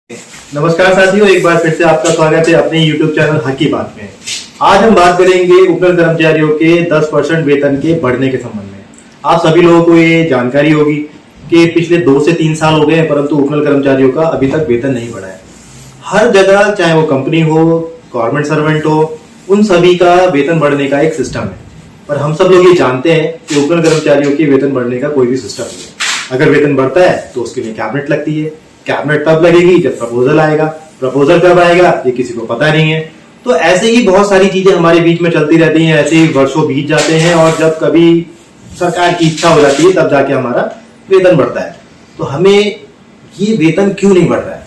नमस्कार साथियों, एक बार फिर से आपका स्वागत है अपने YouTube चैनल हक की बात में। आज हम बात करेंगे उपनल कर्मचारियों के 10% वेतन के बढ़ने के संबंध में। आप सभी लोगों को ये जानकारी होगी कि पिछले 2 से 3 साल हो गए हैं, परंतु उपनल कर्मचारियों का अभी तक वेतन नहीं बढ़ा है। हर जगह, चाहे वो कंपनी हो, गवर्नमेंट सर्वेंट हो, उन सभी का वेतन बढ़ने का एक सिस्टम है, पर हम सब लोग ये जानते हैं कि उपनल कर्मचारियों के वेतन बढ़ने का कोई भी सिस्टम नहीं है। अगर वेतन बढ़ता है तो उसके लिए कैबिनेट लगती है। कैबिनेट तब लगेगी जब प्रपोजल आएगा। प्रपोजल कब आएगा ये किसी को पता नहीं है। तो ऐसे ही बहुत सारी चीजें हमारे बीच में चलती रहती हैं। ऐसे ही वर्षों बीत जाते हैं और जब कभी सरकार की इच्छा हो जाती है तब जाके हमारा वेतन बढ़ता है। तो हमें ये वेतन क्यों नहीं बढ़ रहा है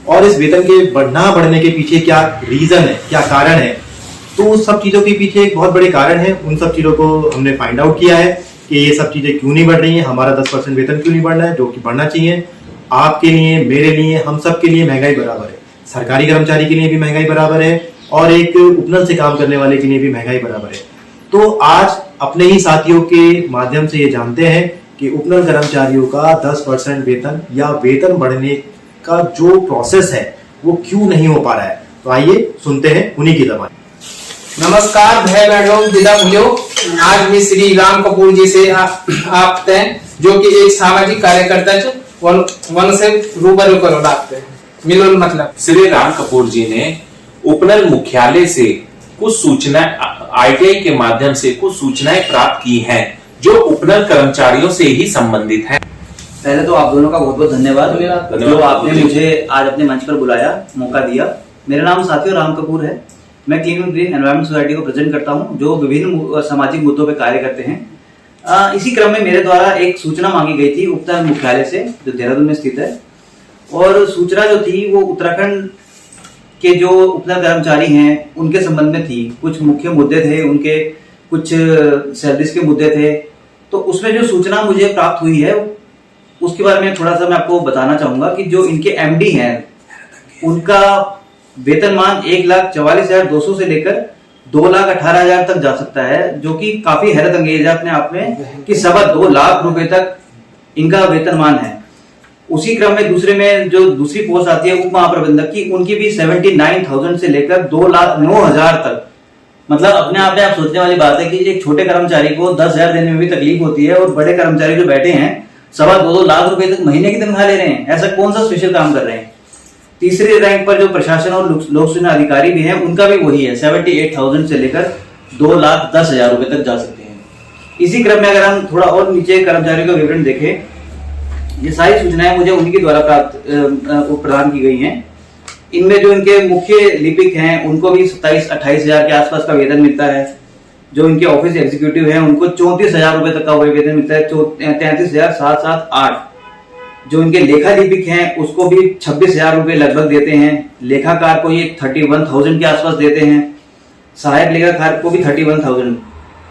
और इस वेतन के बढ़ने के पीछे क्या रीजन है, क्या कारण है, तो उस सब चीजों के पीछे एक बहुत बड़े कारण है। उन सब चीजों को हमने फाइंड आउट किया है कि ये सब चीजें क्यों नहीं बढ़ रही है, हमारा 10% वेतन क्यों नहीं बढ़ रहा है, जो कि बढ़ना चाहिए। आपके लिए, मेरे लिए, हम सब के लिए महंगाई बराबर है। सरकारी कर्मचारी के लिए भी महंगाई बराबर है और एक उपनल से काम करने वाले के लिए भी महंगाई बराबर है। तो आज अपने ही साथियों के माध्यम से ये जानते हैं कि उपनल कर्मचारियों का 10% वेतन या वेतन बढ़ने का जो प्रोसेस है वो क्यों नहीं हो पा रहा है। तो आइए सुनते हैं उन्हीं की जबान। नमस्कार भाई बहनों, विदा भूलो। आज मैं श्री राम कपूर जी से आप जो कि एक सामाजिक कार्यकर्ता वन से रूबरू करो लागते हैं। मिलो मतलब श्री राम कपूर जी ने उपनल मुख्यालय से कुछ सूचना आईटीआई के माध्यम से कुछ सूचनाएं प्राप्त की हैं जो उपनल कर्मचारियों से ही संबंधित हैं। पहले तो आप दोनों का बहुत बहुत धन्यवाद जो आपने मुझे आज अपने मंच पर बुलाया, मौका दिया। मेरा नाम साथियों राम कपूर है। मैं क्लीन ग्रीन एनवायरमेंट सोसाइटी को प्रेजेंट करता हूं जो विभिन्न सामाजिक मुद्दों पर कार्य करते हैं। इसी क्रम में मेरे द्वारा एक सूचना मांगी गई थी उपनल मुख्यालय से जो देहरादून में स्थित है, और सूचना जो थी वो उत्तराखंड के जो उपनल कर्मचारी हैं उनके संबंध में थी। कुछ मुख्य मुद्दे थे, उनके कुछ सैलरीज के मुद्दे थे। तो उसमें जो सूचना मुझे प्राप्त हुई है उसके बारे में थोड़ा सा मैं आपको बताना चाहूंगा कि जो इनके एमडी हैं उनका वेतनमान 1,44,200 से लेकर 2,18,000 तक जा सकता है, जो कि काफी हैरत अंगेज है अपने आप में कि 2.25 लाख रुपए तक इनका वेतनमान है। उसी क्रम में दूसरे में जो दूसरी पोस्ट आती है उप महाप्रबंधक की, उनकी भी 79,000 से लेकर 2,09,000 तक। मतलब अपने आप में आप सोचने वाली बात है कि एक छोटे कर्मचारी को 10,000 देने में भी तकलीफ होती है और बड़े कर्मचारी जो बैठे हैं 2.25 लाख रुपए तक महीने की तनख्वाह ले रहे हैं। ऐसा कौन सा स्पेशल काम कर रहे हैं। तीसरे रैंक पर जो प्रशासन और लोक सूचना अधिकारी भी हैं उनका भी वही है, 78,000 से लेकर 2,10,000 रुपए तक जा सकते हैं। इसी क्रम में अगर हम थोड़ा और नीचे कर्मचारियों का विवरण देखें, ये सारी सूचनाएं मुझे उनके द्वारा प्रदान की गई हैं। इनमें जो इनके मुख्य लिपिक हैं उनको भी 27-28,000 के आसपास का वेतन मिलता है। जो इनके ऑफिस एग्जीक्यूटिव हैं उनको 34,000 रुपए तक का वेतन मिलता है, 33,778। जो इनके लेखा लिपिक हैं उसको भी 26,000 रुपए लगभग देते हैं। लेखाकार को ये 31,000 के आसपास देते हैं। सहायक लेखाकार को भी 31,000।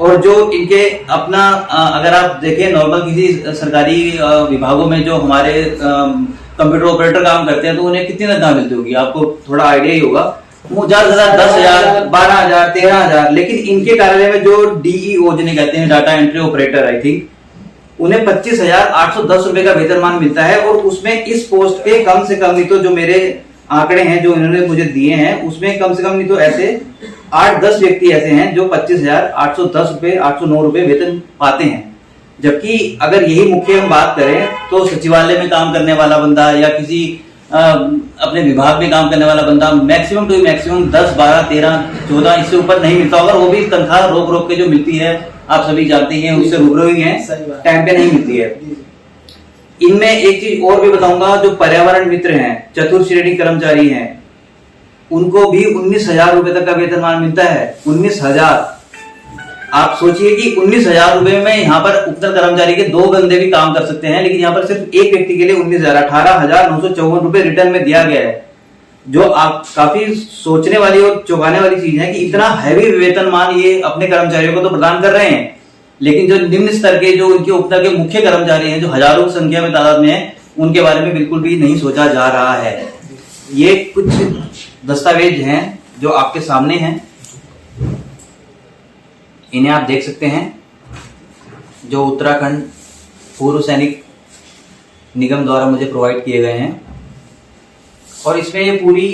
और जो इनके अपना अगर आप देखें नॉर्मल किसी सरकारी विभागों में जो हमारे कंप्यूटर ऑपरेटर काम करते हैं तो उन्हें कितनी तनख्वाह मिलती होगी, आपको थोड़ा आइडिया ही होगा। वो 10,000, 10,000, 12,000, 13,000। लेकिन इनके कार्यालय में जो डीईओ जिन्हें कहते हैं, data entry operator, I think उन्हें 25,810 रुपए का वेतनमान मिलता है। और उसमें इस पोस्ट पे कम से कम नहीं तो जो मेरे आंकड़े हैं जो इन्होंने मुझे दिए हैं उसमें कम से कम नहीं तो ऐसे 8-10 व्यक्ति ऐसे हैं जो 25,810 रुपए 809 रुपए वेतन पाते हैं। जबकि अगर यही मुख्य हम बात करें तो सचिवालय में काम करने वाला बंदा या किसी अपने विभाग में काम करने वाला बंदा मैक्सिमम टू मैक्सिमम 10, 12, 13, 14 इससे ऊपर नहीं मिलता होगा। वो भी तनख्वाह रोक रोक के जो मिलती है आप सभी जानते हैं, उससे रूबरू ही हैं, टाइम पे नहीं मिलती है। इनमें एक चीज और भी बताऊंगा, जो पर्यावरण मित्र हैं, चतुर्थ श्रेणी कर्मचारी हैं, उनको भी 19,000 रुपए तक का वेतनमान मिलता है। 19,000। आप सोचिए कि 19,000 रुपए में यहाँ पर उपनल कर्मचारी के 2 बंदे भी काम कर सकते हैं, लेकिन यहाँ पर सिर्फ एक व्यक्ति के लिए 19,000, 18,954 रुपए रिटर्न में दिया गया है। जो आप काफी सोचने वाली और चौंकाने वाली चीज है कि इतना हैवी वेतनमान ये अपने कर्मचारियों को तो प्रदान कर रहे हैं, लेकिन जो निम्न स्तर के जो उनके उपनल के मुख्य कर्मचारी हैं जो हजारों की संख्या में तादाद में है, उनके बारे में बिल्कुल भी नहीं सोचा जा रहा है। ये कुछ दस्तावेज हैं जो आपके सामने हैं, इन्हें आप देख सकते हैं, जो उत्तराखंड पूर्व सैनिक निगम द्वारा मुझे प्रोवाइड किए गए हैं। और इसमें ये पूरी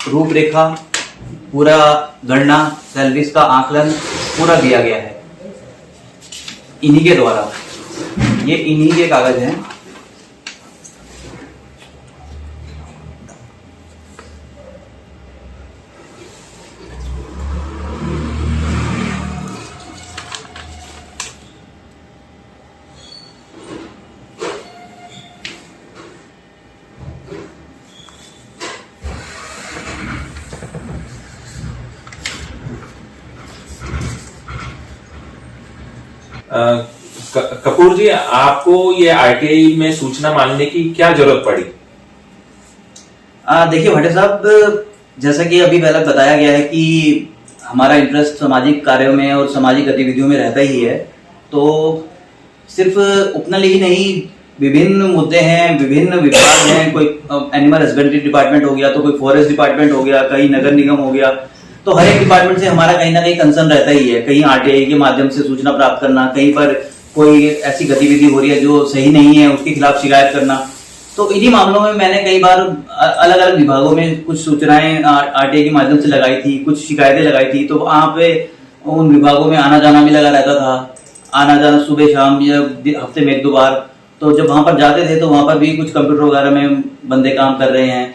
रूपरेखा, पूरा गणना, सैलरीज का आकलन पूरा दिया गया है इन्हीं के द्वारा। ये इन्हीं के कागज हैं। कपूर जी, आपको ये आईटीआई में सूचना मांगने की क्या जरूरत पड़ी? देखिए भट्टे साहब, जैसा कि अभी पहले बताया गया है कि हमारा इंटरेस्ट सामाजिक कार्यों में और सामाजिक गतिविधियों में रहता ही है। तो सिर्फ उपनल ही नहीं, विभिन्न मुद्दे हैं, विभिन्न विभाग हैं। कोई एनिमल हस्बेंड्री डिपार्टमेंट हो गया, तो कोई फॉरेस्ट डिपार्टमेंट हो गया, कहीं नगर निगम हो गया। तो हर एक डिपार्टमेंट से हमारा कहीं ना कहीं कंसर्न रहता ही है। कहीं आरटीआई के माध्यम से सूचना प्राप्त करना, कहीं पर कोई ऐसी गतिविधि हो रही है जो सही नहीं है, उसके खिलाफ शिकायत करना। तो इन्हीं मामलों में मैंने कई बार अलग अलग विभागों में कुछ सूचनाएं आरटीआई के माध्यम से लगाई थी, कुछ शिकायतें लगाई थी। तो वहां पे उन विभागों में आना जाना भी लगा रहता था, आना जाना सुबह शाम या हफ्ते में 1-2 बार। तो जब वहां पर जाते थे तो वहां पर भी कुछ कंप्यूटर वगैरह में बंदे काम कर रहे हैं।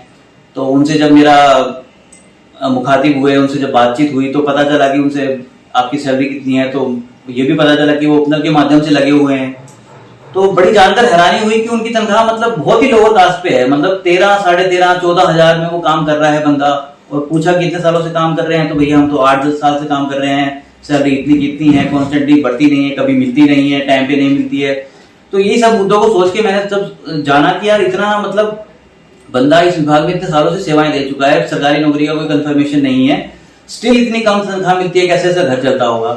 तो उनसे जब मेरा मुखातिब हुए, उनसे जब बातचीत हुई तो पता चला कि उनसे आपकी सैलरी कितनी है। तो ये भी पता चला कि वो उपनल के माध्यम से लगे हुए हैं। तो बड़ी जानकर हैरानी हुई कि उनकी तनख्वाह मतलब बहुत ही लोअर कास्ट पे है। मतलब 13, 13.5, 14 हजार में वो काम कर रहा है बंदा। और पूछा कि कितने सालों से काम कर रहे हैं, तो भैया हम तो 8-10 साल से काम कर रहे हैं, सैलरी इतनी कितनी है, कॉन्स्टेंटली बढ़ती नहीं है, कभी मिलती नहीं है, टाइम पे नहीं मिलती है। तो ये सब मुद्दों को सोच के मैंने जब जाना कि यार इतना मतलब बंदा इस विभाग में इतने सालों से सेवाएं दे चुका है, सरकारी नौकरी का कोई कंफर्मेशन नहीं है, स्टिल इतनी कम तनख्वाह मिलती है, कैसे ऐसा घर चलता होगा।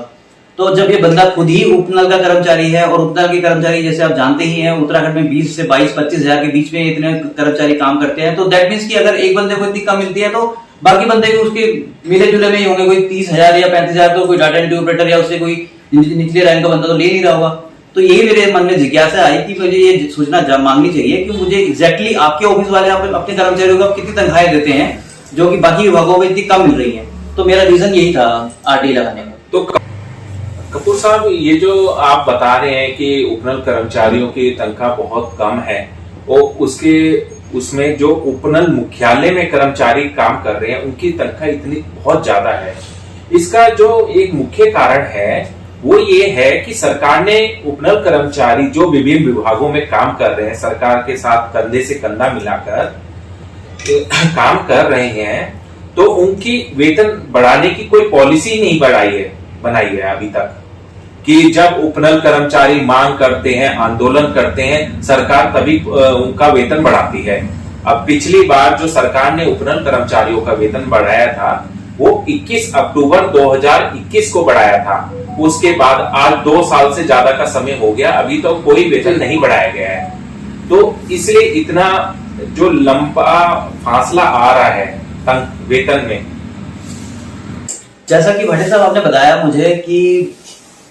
तो जब ये बंदा खुद ही उपनल का कर्मचारी है, और उपनल के कर्मचारी जैसे आप जानते ही हैं उत्तराखंड में 20 से 22-25 हजार के बीच में इतने कर्मचारी काम करते हैं। तो दैट मीन्स कि अगर एक बंदे को इतनी कम मिलती है तो बाकी बंदे भी उसके मिले जुले में ही होंगे। कोई 30,000 या 35,000 तो कोई डाटा एंट्री ऑपरेटर या उससे कोई निचले रैंक का बंदा तो ले नहीं रहा होगा। तो यही मेरे मन में जिज्ञासा आई कि मुझे ये सूचना मांगनी चाहिए कि मुझे एग्जैक्टली आपके ऑफिस वाले अपने कर्मचारियों को कितनी तनख्वाहें देते हैं जो कि बाकी विभागों में इतनी कम मिल रही है। तो मेरा रीजन यही था आरटीआई लगाने का। तो कपूर साहब, ये जो आप बता रहे हैं कि उपनल कर्मचारियों की तनख्वाह बहुत कम है, और उसमें जो उपनल मुख्यालय में कर्मचारी काम कर रहे हैं उनकी तनख्वाह इतनी बहुत ज्यादा है। इसका जो एक मुख्य कारण है वो ये है कि सरकार ने उपनल कर्मचारी जो विभिन्न विभागों में काम कर रहे हैं, सरकार के साथ कंधे से कंधा मिलाकर काम कर रहे हैं, तो उनकी वेतन बढ़ाने की कोई पॉलिसी नहीं बनाई है अभी तक। कि जब उपनल कर्मचारी मांग करते हैं, आंदोलन करते हैं, सरकार तभी उनका वेतन बढ़ाती है। अब पिछली बार जो सरकार ने उपनल कर्मचारियों का वेतन बढ़ाया था वो 21 अक्टूबर 2021 को बढ़ाया था। उसके बाद आज 2 साल से ज्यादा का समय हो गया, अभी तो कोई वेतन नहीं बढ़ाया गया है। तो इसलिए इतना जो लंबा फासला आ रहा है वेतन में। जैसा कि भट्टे साहब आपने बताया मुझे कि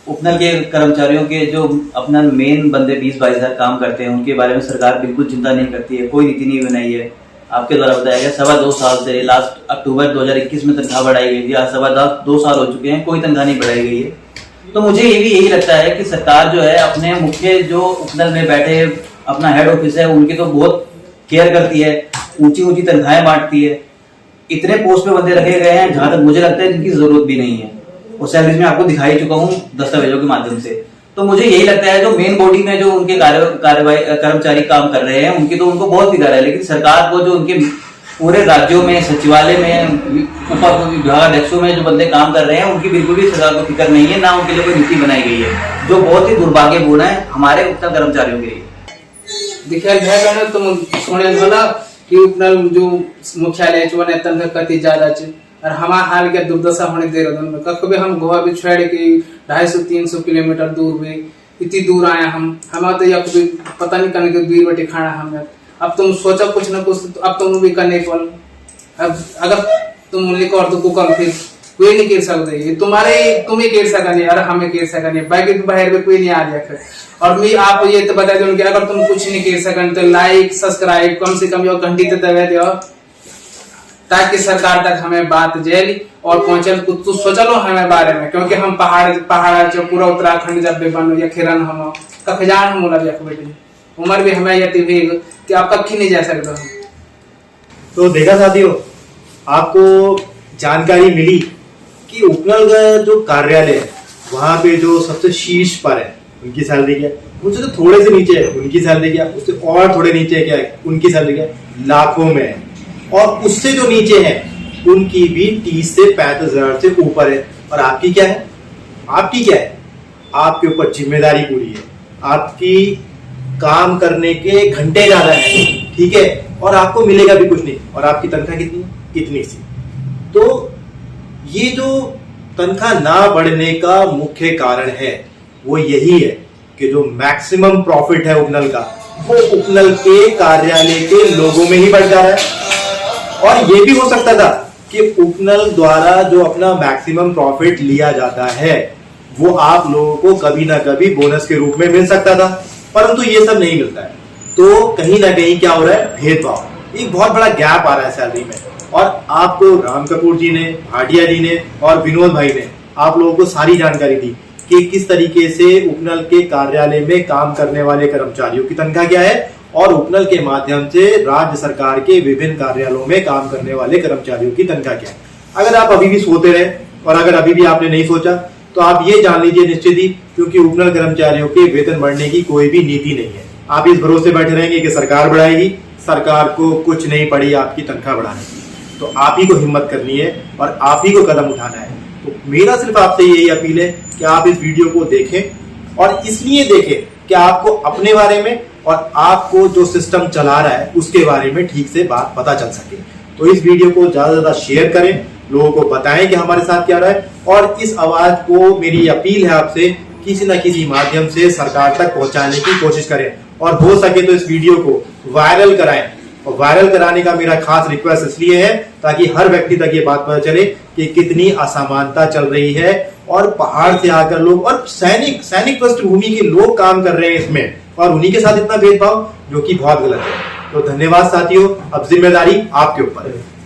उपनल के कर्मचारियों के जो अपना मेन बंदे 20-22 हजार काम करते हैं उनके बारे में सरकार बिल्कुल चिंता नहीं करती है, कोई नीति नहीं बनाई है। आपके द्वारा बताया गया 2.25 साल से, लास्ट अक्टूबर 2021 में तनख्वाह बढ़ाई गई थी, आज 2.25 साल हो चुके हैं, कोई तनख्वाह नहीं बढ़ाई गई है। तो मुझे यही लगता है कि सरकार जो है अपने मुख्य जो उपनल में बैठे अपना हेड ऑफिस है उनकी तो बहुत केयर करती है, ऊंची तनख्वाहें बांटती है। इतने पोस्ट पे बंदे रखे गए हैं जहां तक मुझे लगता है जिनकी जरूरत भी नहीं है, और सैलरीज में आपको दिखाई चुका हूँ दस्तावेजों के माध्यम से। तो मुझे यही लगता है जो मेन बॉडी में जो उनके कर्मचारी काम कर रहे हैं उनकी तो उनको बहुत फिक्र है, लेकिन सरकार को जो उनके पूरे राज्यों में, सचिवालय में, उप विभागाध्यक्षों में जो बंदे काम कर रहे हैं उनकी बिल्कुल भी सरकार को फिक्र नहीं है, ना उनके लिए कोई नीति बनाई गई है, जो बहुत ही दुर्भाग्यपूर्ण है हमारे उपनल कर्मचारियों के लिए। देखिए भाई बहनों, तुम सुने बोला कि उपनल जो मुख्यालय चुने तनख्वाह कति ज्यादा च और हमारा हाल क्या दुर्दशा होने दे रहा है। कभी हम गोवा भी छोड़ के 250-300 किलोमीटर दूर में इतनी दूर आए हम तो यह पता नहीं करने के दूर बैठे खाना हमें। अब तुम सोचा कुछ ना कुछ, अब तुम भी करने पड़। अब अगर तुम लिखो और तो कुकल फिर कोई नहीं घेर सकता, ये तुम्हें घेर सका नहीं और हमें घेर सका नहीं, बाकी बाहर में कोई नहीं आ जाए। और मैं आप ये तो बता दूं कि अगर तुम कुछ नहीं घेर सकन तो लाइक सब्सक्राइब कम से कम यो घंटी तो दबा दो, ताकि सरकार तक हमें बात जेल और पहुंचल कुछ तो सोचलो हमें बारे में, क्योंकि हम पहाड़ जो पूरा उत्तराखंड जब भी बनो या खिरन हम कखजान हम बोला बेटी उम्र भी हमें यति भी कि आप कखी नहीं जा सकते। तो देखा साथियों, आपको जानकारी मिली कि उपनल का जो कार्यालय है वहां पे जो सबसे शीर्ष पर है उनकी सैलरी क्या है, मुझे तो थोड़े से नीचे है उनकी सैलरी क्या, उससे और थोड़े नीचे क्या है उनकी सैलरी क्या, लाखों में है। और उससे जो नीचे है उनकी भी 30 से 35,000 से ऊपर है। और आपकी क्या है, आपकी क्या है, आपके ऊपर जिम्मेदारी पूरी है, आपकी काम करने के घंटे ज्यादा है, ठीक है, और आपको मिलेगा भी कुछ नहीं, और आपकी तनख्वाह कितनी, इतनी सी। तो ये जो तनख्वाह ना बढ़ने का मुख्य कारण है वो यही है कि जो मैक्सिमम प्रॉफिट है उपनल का वो उपनल के कार्यालय के लोगों में ही बढ़ जा रहा है। और ये भी हो सकता था कि उपनल द्वारा जो अपना मैक्सिमम प्रॉफिट लिया जाता है वो आप लोगों को कभी ना कभी बोनस के रूप में मिल सकता था, परंतु ये सब नहीं मिलता है। तो कहीं ना कहीं क्या हो रहा है, भेदभाव, एक बहुत बड़ा गैप आ रहा है सैलरी में। और आपको राम कपूर जी ने, भाटिया जी ने और विनोद भाई ने आप लोगों को सारी जानकारी दी कि किस तरीके से उपनल के कार्यालय में काम करने वाले कर्मचारियों की तनख्वाह क्या है और उपनल के माध्यम से राज्य सरकार के विभिन्न कार्यालयों में काम करने वाले कर्मचारियों की तनख्वाह क्या है। अगर आप अभी भी सोते रहे और अगर अभी भी आपने नहीं सोचा तो आप ये जान लीजिए निश्चित ही, क्योंकि उपनल कर्मचारियों के वेतन बढ़ने की कोई भी नीति नहीं है। आप इस भरोसे बैठे रहेंगे कि सरकार बढ़ाएगी, सरकार को कुछ नहीं पड़ी आपकी तनख्वाह बढ़ाने की। तो आप ही को हिम्मत करनी है और आप ही को कदम उठाना है। तो मेरा सिर्फ आपसे यही अपील है कि आप इस वीडियो को देखें और इसलिए देखें कि आपको अपने बारे में और आपको जो सिस्टम चला रहा है उसके बारे में ठीक से बात पता चल सके। तो इस वीडियो को ज्यादा से ज्यादा शेयर करें, लोगों को बताएं कि हमारे साथ क्या रहा है, और इस आवाज को मेरी अपील है आपसे किसी न किसी माध्यम से सरकार तक पहुंचाने की कोशिश करें और हो सके तो इस वीडियो को वायरल कराएं। और वायरल कराने का मेरा खास रिक्वेस्ट इसलिए है ताकि हर व्यक्ति तक ये बात पता चले कि कितनी असमानता चल रही है और पहाड़ से आकर लोग और सैनिक पृष्ठभूमि के लोग काम कर रहे हैं इसमें, और उन्हीं के साथ इतना भेदभाव जो कि बहुत गलत है। तो धन्यवाद साथियों, अब जिम्मेदारी आपके ऊपर है।